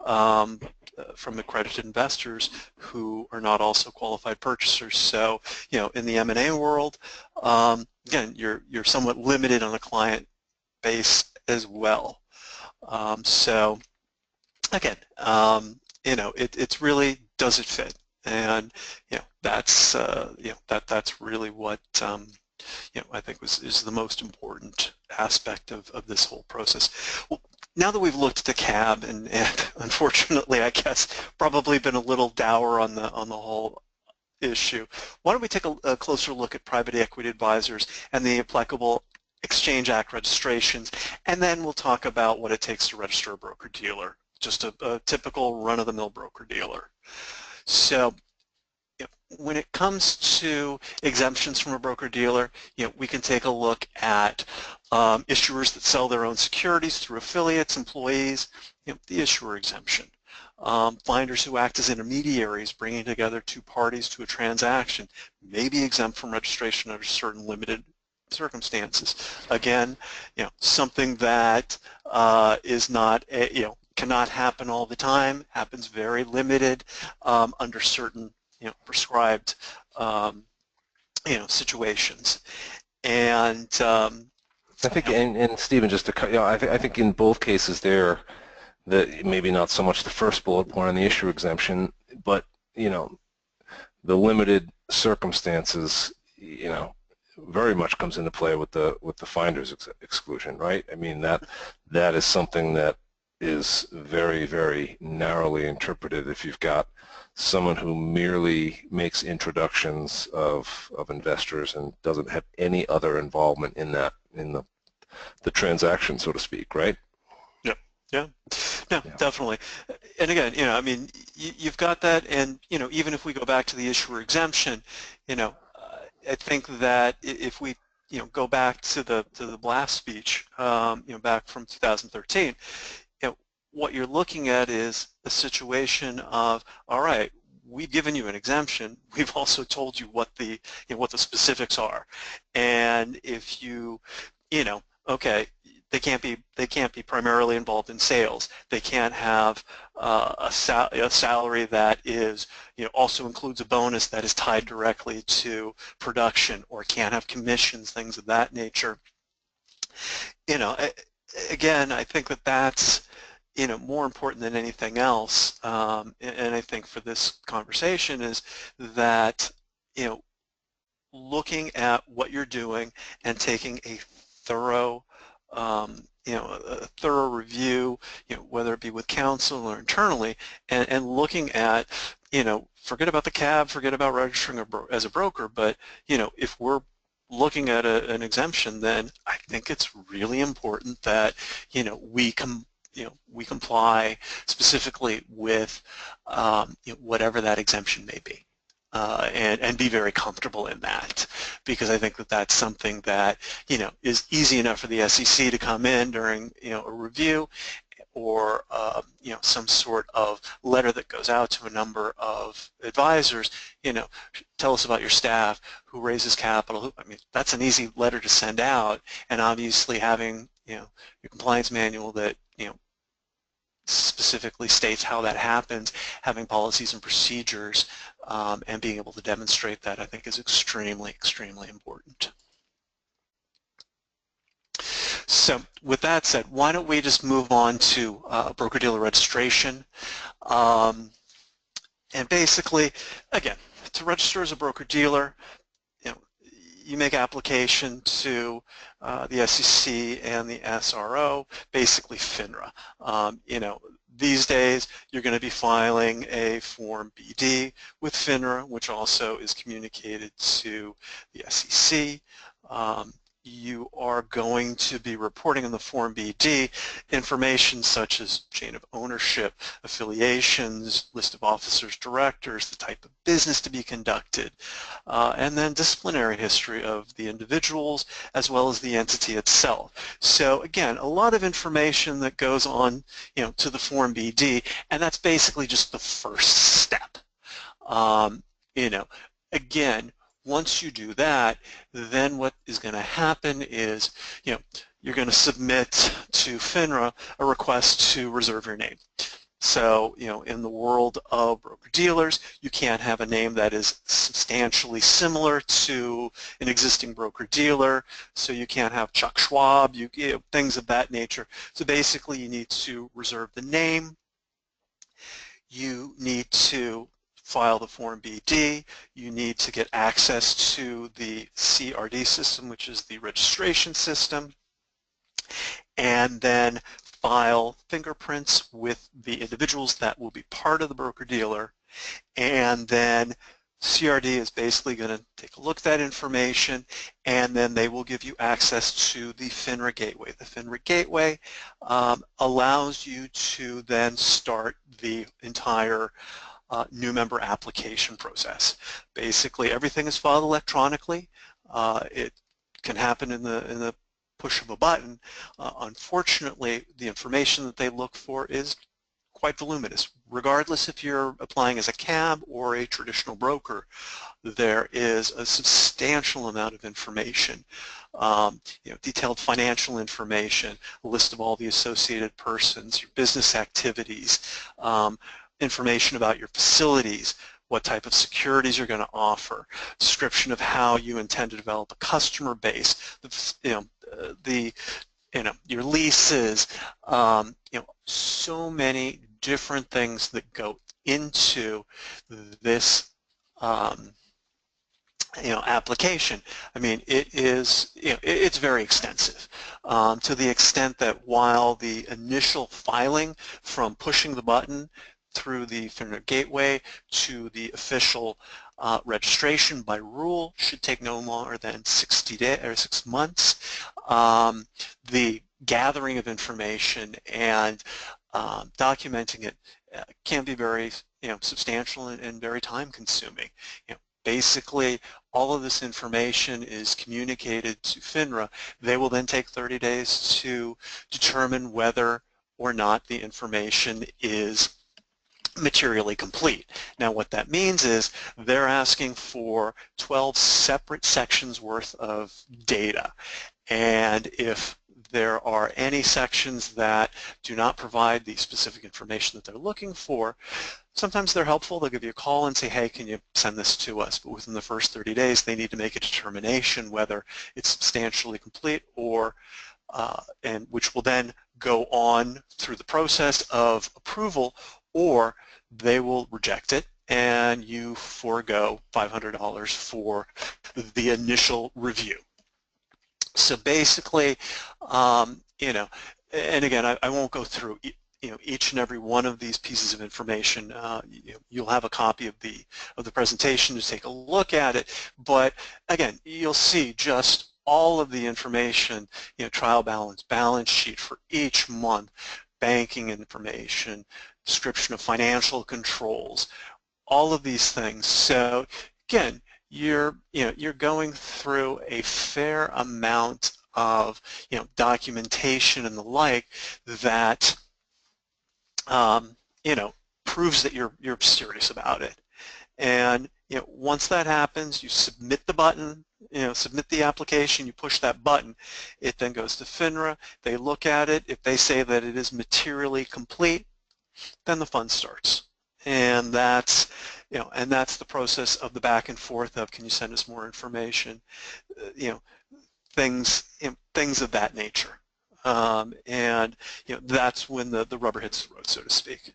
from accredited investors who are not also qualified purchasers. So, in the M&A world, again, you're somewhat limited on a client base as well. So, again, it's really, does it fit? And that's that's really what I think is the most important aspect of this whole process. Well, now that we've looked at the CAB and unfortunately, I guess, probably been a little dour on the whole issue, why don't we take a closer look at private equity advisors and the applicable Exchange Act registrations, and then we'll talk about what it takes to register a broker-dealer, just a typical run-of-the-mill broker-dealer. So, when it comes to exemptions from a broker-dealer, we can take a look at issuers that sell their own securities through affiliates, employees, the issuer exemption. Finders who act as intermediaries, bringing together two parties to a transaction, may be exempt from registration under certain limited circumstances. Again, something that is not, cannot happen all the time, happens very limited under certain prescribed situations. And I think, and Stephen, just to cut you off, I think in both cases there, that maybe not so much the first bullet point on the issue exemption, but the limited circumstances, very much comes into play with the finder's exclusion, right? I mean, that is something that is very, very narrowly interpreted. If you've got someone who merely makes introductions of investors and doesn't have any other involvement in the transaction, so to speak, right? Yeah, no, definitely. And again, I mean, you've got that, and even if we go back to the issuer exemption, I think that if we go back to the Lapse speech, back from 2013, what you're looking at is a situation of, all right, we've given you an exemption. We've also told you what the specifics are, and if okay, they can't be primarily involved in sales. They can't have a salary that is also includes a bonus that is tied directly to production, or can't have commissions, things of that nature. Again, I think that that's more important than anything else, and I think for this conversation is that looking at what you're doing and taking a thorough a thorough review, whether it be with counsel or internally, and looking at, forget about the CAB, forget about registering as a broker, but if we're looking at an exemption, then I think it's really important that we comply specifically with whatever that exemption may be. and be very comfortable in that, because I think that that's something that is easy enough for the SEC to come in during a review, or some sort of letter that goes out to a number of advisors, tell us about your staff, who raises capital. I mean, that's an easy letter to send out, and obviously having your compliance manual that specifically states how that happens, having policies and procedures, and being able to demonstrate that, I think, is extremely, extremely important. So with that said, why don't we just move on to broker-dealer registration. And basically, again, to register as a broker-dealer, you make application to the SEC and the SRO, basically FINRA. These days, you're going to be filing a Form BD with FINRA, which also is communicated to the SEC. You are going to be reporting in the Form BD information such as chain of ownership, affiliations, list of officers, directors, the type of business to be conducted, and then disciplinary history of the individuals as well as the entity itself. So again, a lot of information that goes on to the Form BD, and that's basically just the first step. Again, once you do that, then what is going to happen is, you're going to submit to FINRA a request to reserve your name. So, in the world of broker-dealers, you can't have a name that is substantially similar to an existing broker-dealer. So you can't have Chuck Schwab, things of that nature. So basically, you need to reserve the name. You need to file the Form BD, you need to get access to the CRD system, which is the registration system, and then file fingerprints with the individuals that will be part of the broker-dealer, and then CRD is basically going to take a look at that information, and then they will give you access to the FINRA gateway. The FINRA gateway allows you to then start the entire new member application process. Basically, everything is filed electronically. It can happen in the push of a button. Unfortunately, the information that they look for is quite voluminous. Regardless if you're applying as a CAB or a traditional broker, there is a substantial amount of information. Detailed financial information, a list of all the associated persons, your business activities, information about your facilities, what type of securities you're going to offer, description of how you intend to develop a customer base, your leases, so many different things that go into this application. I mean, it's very extensive, to the extent that while the initial filing from pushing the button through the FINRA gateway to the official registration by rule should take no more than 60 days or 6 months. The gathering of information and documenting it can be very substantial and very time consuming. Basically, all of this information is communicated to FINRA. They will then take 30 days to determine whether or not the information is materially complete. Now what that means is they're asking for 12 separate sections worth of data, and if there are any sections that do not provide the specific information that they're looking for, sometimes they're helpful. They'll give you a call and say, hey, can you send this to us? But within the first 30 days they need to make a determination whether it's substantially complete, or and which will then go on through the process of approval, or they will reject it and you forego $500 for the initial review. So basically, and again, I won't go through each and every one of these pieces of information. You'll have a copy of the presentation to take a look at it, but again, you'll see just all of the information, trial balance, balance sheet for each month, banking information, description of financial controls, all of these things. So again, you're going through a fair amount of documentation and the like that you know proves that you're serious about it. And once that happens, you submit the button, submit the application, you push that button, it then goes to FINRA, they look at it, if they say that it is materially complete, then the fund starts. And that's that's the process of the back and forth of, can you send us more information, things of that nature. And that's when the rubber hits the road, so to speak.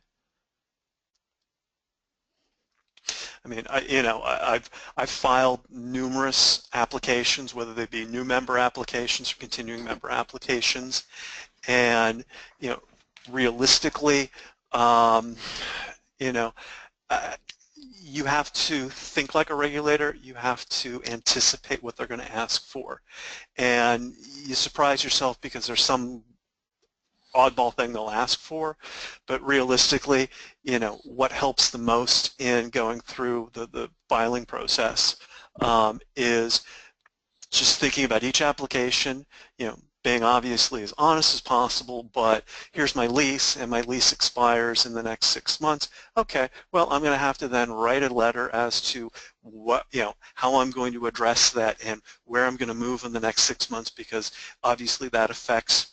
I mean, I've filed numerous applications, whether they be new member applications or continuing member applications, and realistically, you know, you have to think like a regulator. You have to anticipate what they're going to ask for, and you surprise yourself because there's some oddball thing they'll ask for, but realistically, what helps the most in going through the filing process is just thinking about each application, being obviously as honest as possible, but here's my lease, and my lease expires in the next 6 months. Okay, well, I'm going to have to then write a letter as to what, how I'm going to address that and where I'm going to move in the next 6 months, because obviously that affects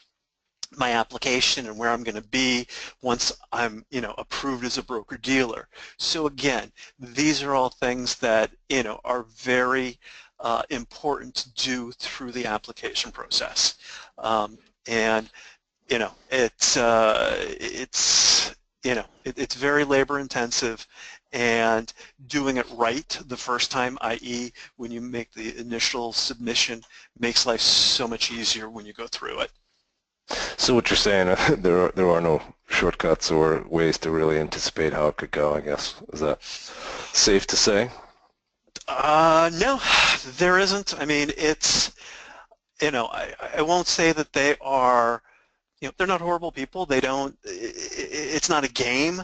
my application and where I'm going to be once I'm approved as a broker-dealer. So again, these are all things that are very important to do through the application process. And it's very labor intensive, and doing it right the first time, i.e. when you make the initial submission, makes life so much easier when you go through it. So what you're saying, there are no shortcuts or ways to really anticipate how it could go, I guess. Is that safe to say? No, there isn't. I mean, it's, I won't say that they are, they're not horrible people. They don't, it's not a game,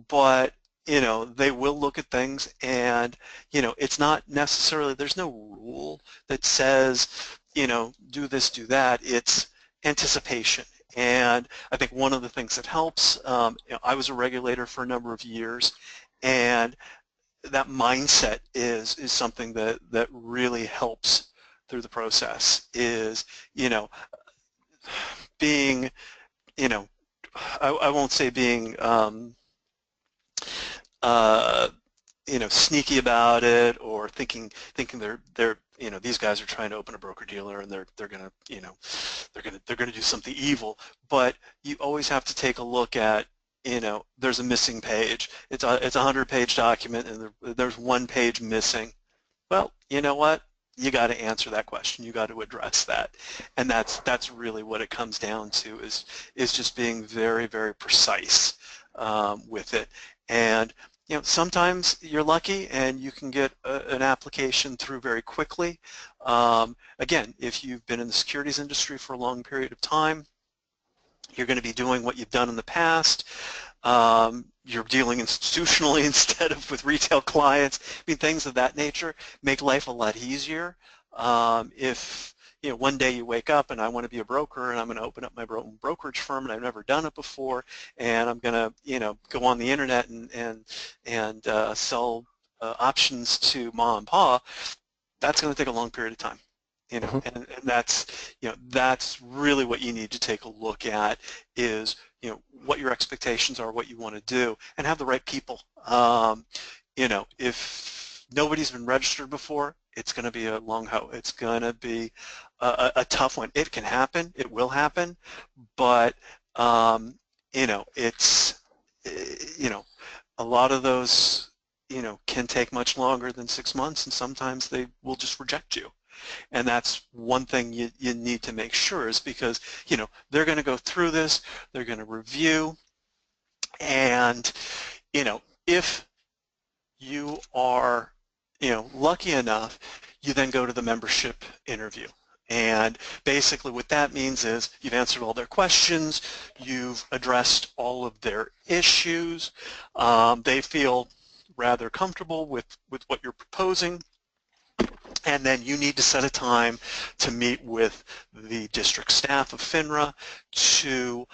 but, they will look at things, and, it's not necessarily, there's no rule that says, do this, do that. It's anticipation. And I think one of the things that helps, I was a regulator for a number of years, and that mindset is something that really helps through the process, is being, I won't say being sneaky about it, or thinking they're these guys are trying to open a broker-dealer and they're gonna they're gonna do something evil. But you always have to take a look at, there's a missing page. It's a 100-page document and there's one page missing. Well, you know what? You got to answer that question. You got to address that, and that's really what it comes down to, is just being very, very precise with it. And sometimes you're lucky and you can get an application through very quickly. Again, if you've been in the securities industry for a long period of time, you're going to be doing what you've done in the past. You're dealing institutionally instead of with retail clients. I mean, things of that nature make life a lot easier. If one day you wake up and I want to be a broker and I'm going to open up my own brokerage firm and I've never done it before, and I'm going to go on the internet and sell options to mom and pa, that's going to take a long period of time. And that's really what you need to take a look at, is what your expectations are, what you want to do, and have the right people. If nobody's been registered before, it's going to be a long haul. It's going to be a tough one. It can happen. It will happen. But it's a lot of those can take much longer than 6 months, and sometimes they will just reject you. And that's one thing you need to make sure, is because they're going to go through this, they're going to review, and if you are lucky enough, you then go to the membership interview. And basically what that means is you've answered all their questions, you've addressed all of their issues, they feel rather comfortable with what you're proposing, and then you need to set a time to meet with the district staff of FINRA to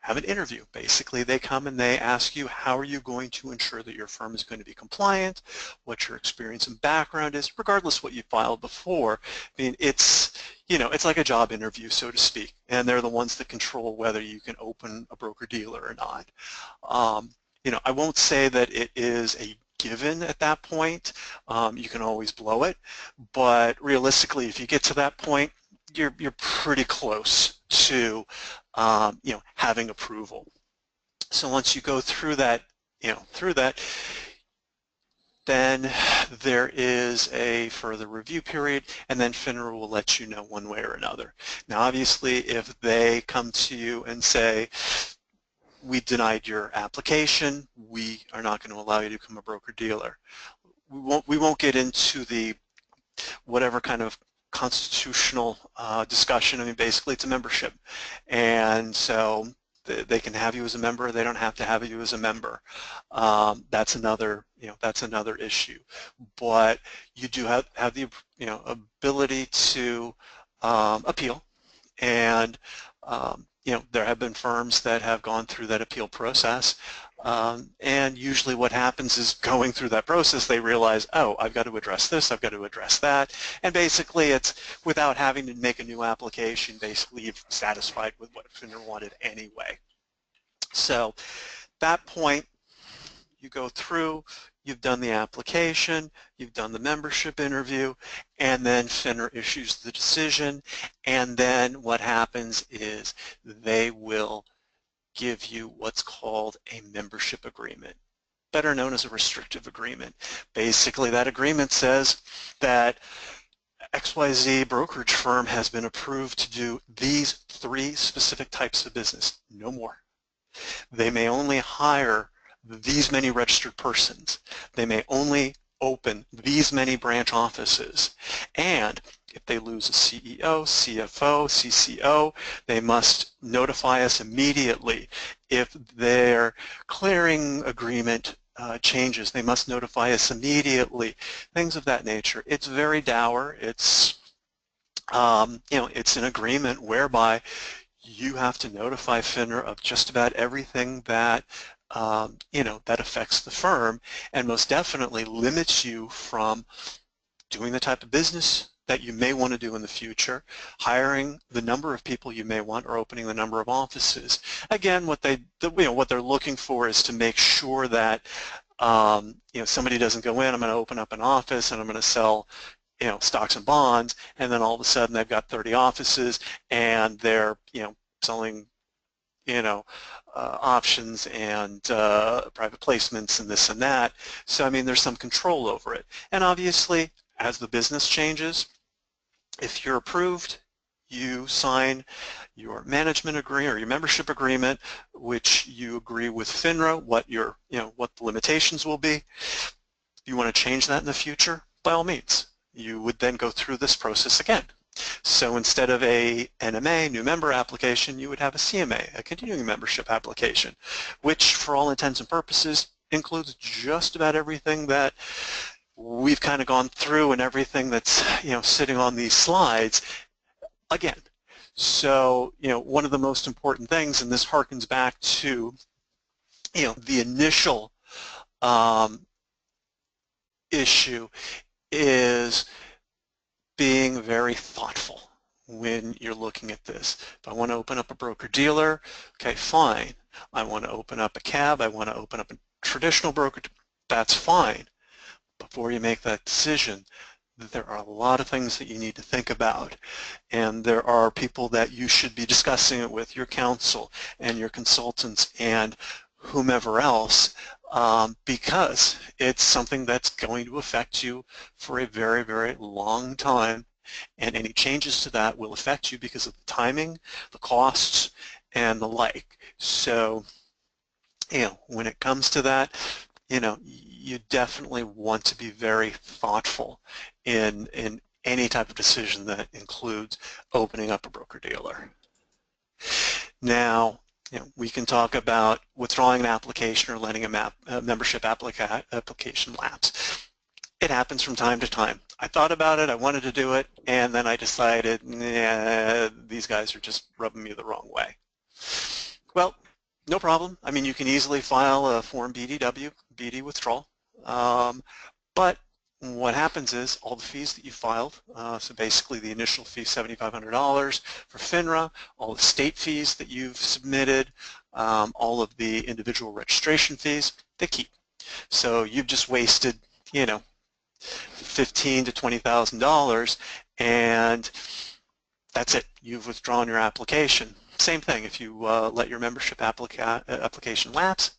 have an interview. Basically, they come and they ask you, how are you going to ensure that your firm is going to be compliant, what your experience and background is, regardless what you filed before. I mean, it's, you know, it's like a job interview, so to speak, and they're the ones that control whether you can open a broker-dealer or not. You know, I won't say that it is a given at that point. You can always blow it, but realistically, if you get to that point, you're pretty close to you know, having approval. So once you go through that, then there is a further review period, and then FINRA will let you know one way or another. Now, obviously, if they come to you and say, we denied your application, we are not going to allow you to become a broker-dealer. We won't get into the whatever kind of constitutional discussion. I mean, basically it's a membership, and so they can have you as a member. They don't have to have you as a member. That's another, that's another issue. But you do have the, ability to appeal, and there have been firms that have gone through that appeal process, and usually what happens is, going through that process, they realize, oh, I've got to address this, I've got to address that, and basically it's, without having to make a new application, basically you've satisfied with what FINRA wanted anyway. So that point, you go through, you've done the application, you've done the membership interview, and then FINRA issues the decision, and then what happens is they will give you what's called a membership agreement, better known as a restrictive agreement. Basically, that agreement says that XYZ brokerage firm has been approved to do these 3 specific types of business, no more. They may only hire these many registered persons. They may only open these many branch offices. And if they lose a CEO, CFO, CCO, they must notify us immediately. If their clearing agreement changes, they must notify us immediately. Things of that nature. It's very dour. It's, it's an agreement whereby you have to notify FINRA of just about everything that that affects the firm, and most definitely limits you from doing the type of business that you may want to do in the future, hiring the number of people you may want, or opening the number of offices. Again, what they're looking for is to make sure that somebody doesn't go in, I'm going to open up an office and I'm going to sell stocks and bonds, and then all of a sudden they've got 30 offices and they're selling options and private placements and this and that. So I mean, there's some control over it. And obviously, as the business changes, if you're approved, you sign your management agreement or your membership agreement, which you agree with FINRA what your what the limitations will be. If you want to change that in the future, by all means, you would then go through this process again. So instead of a NMA, new member application, you would have a CMA, a continuing membership application, which for all intents and purposes includes just about everything that we've kind of gone through and everything that's sitting on these slides again. So one of the most important things, and this harkens back to the initial issue, is being very thoughtful when you're looking at this. If I want to open up a broker-dealer, okay, fine. I want to open up a cab, I want to open up a traditional broker, that's fine. Before you make that decision, there are a lot of things that you need to think about, and there are people that you should be discussing it with, your counsel and your consultants and whomever else, because it's something that's going to affect you for a very, very long time, and any changes to that will affect you because of the timing, the costs, and the like. So, when it comes to that, you definitely want to be very thoughtful in any type of decision that includes opening up a broker-dealer. Now, we can talk about withdrawing an application or letting a membership application lapse. It happens from time to time. I thought about it, I wanted to do it, and then I decided, nah, these guys are just rubbing me the wrong way. Well, no problem. I mean, you can easily file a Form BDW, BD withdrawal, but what happens is all the fees that you filed, so basically the initial fee $7,500 for FINRA, all the state fees that you've submitted, all of the individual registration fees, they keep. So you've just wasted, $15,000 to $20,000, and that's it. You've withdrawn your application. Same thing, if you let your membership application lapse,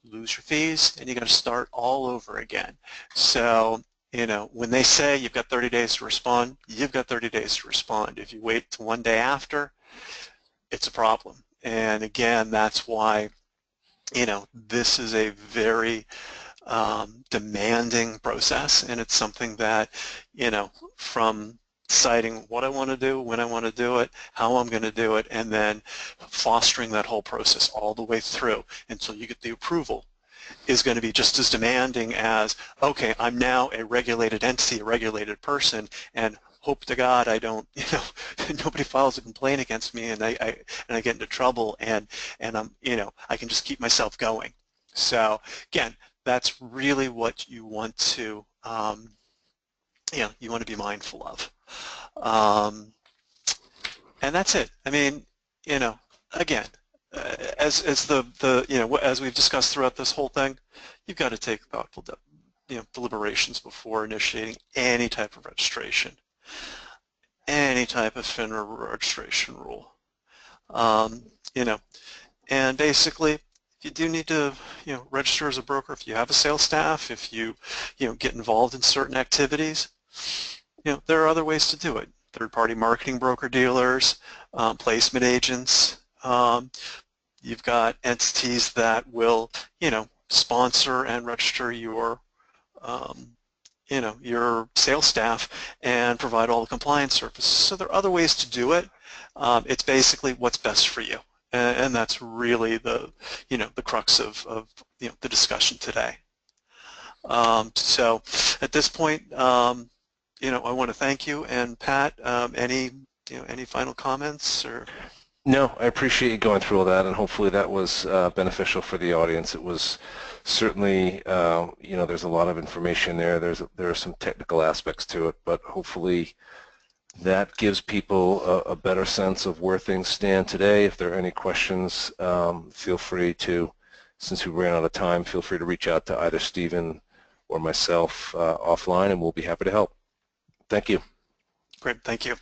lose your fees, and you got to start all over again. So, when they say you've got 30 days to respond, you've got 30 days to respond. If you wait to one day after, it's a problem. And again, that's why, this is a very demanding process, and it's something that, from deciding what I want to do, when I want to do it, how I'm going to do it, and then fostering that whole process all the way through until you get the approval is going to be just as demanding as, okay, I'm now a regulated entity, a regulated person, and hope to God I don't, nobody files a complaint against me, and I get into trouble, and I'm, I can just keep myself going. So again, that's really what you want to, you want to be mindful of. And that's it. I mean, again, as as we've discussed throughout this whole thing, you've got to take thoughtful, deliberations before initiating any type of registration, any type of FINRA registration rule. And basically, you do need to, register as a broker if you have a sales staff, if you, get involved in certain activities. There are other ways to do it. Third-party marketing broker-dealers, placement agents. You've got entities that will, sponsor and register your, your sales staff and provide all the compliance services. So there are other ways to do it. It's basically what's best for you. And that's really the, the crux of the discussion today. So at this point, I want to thank you. And Pat, any final comments or? No, I appreciate you going through all that, and hopefully that was beneficial for the audience. It was certainly, there's a lot of information there. There are some technical aspects to it, but hopefully that gives people a better sense of where things stand today. If there are any questions, feel free to, since we ran out of time, feel free to reach out to either Stephen or myself offline, and we'll be happy to help. Thank you. Great, thank you.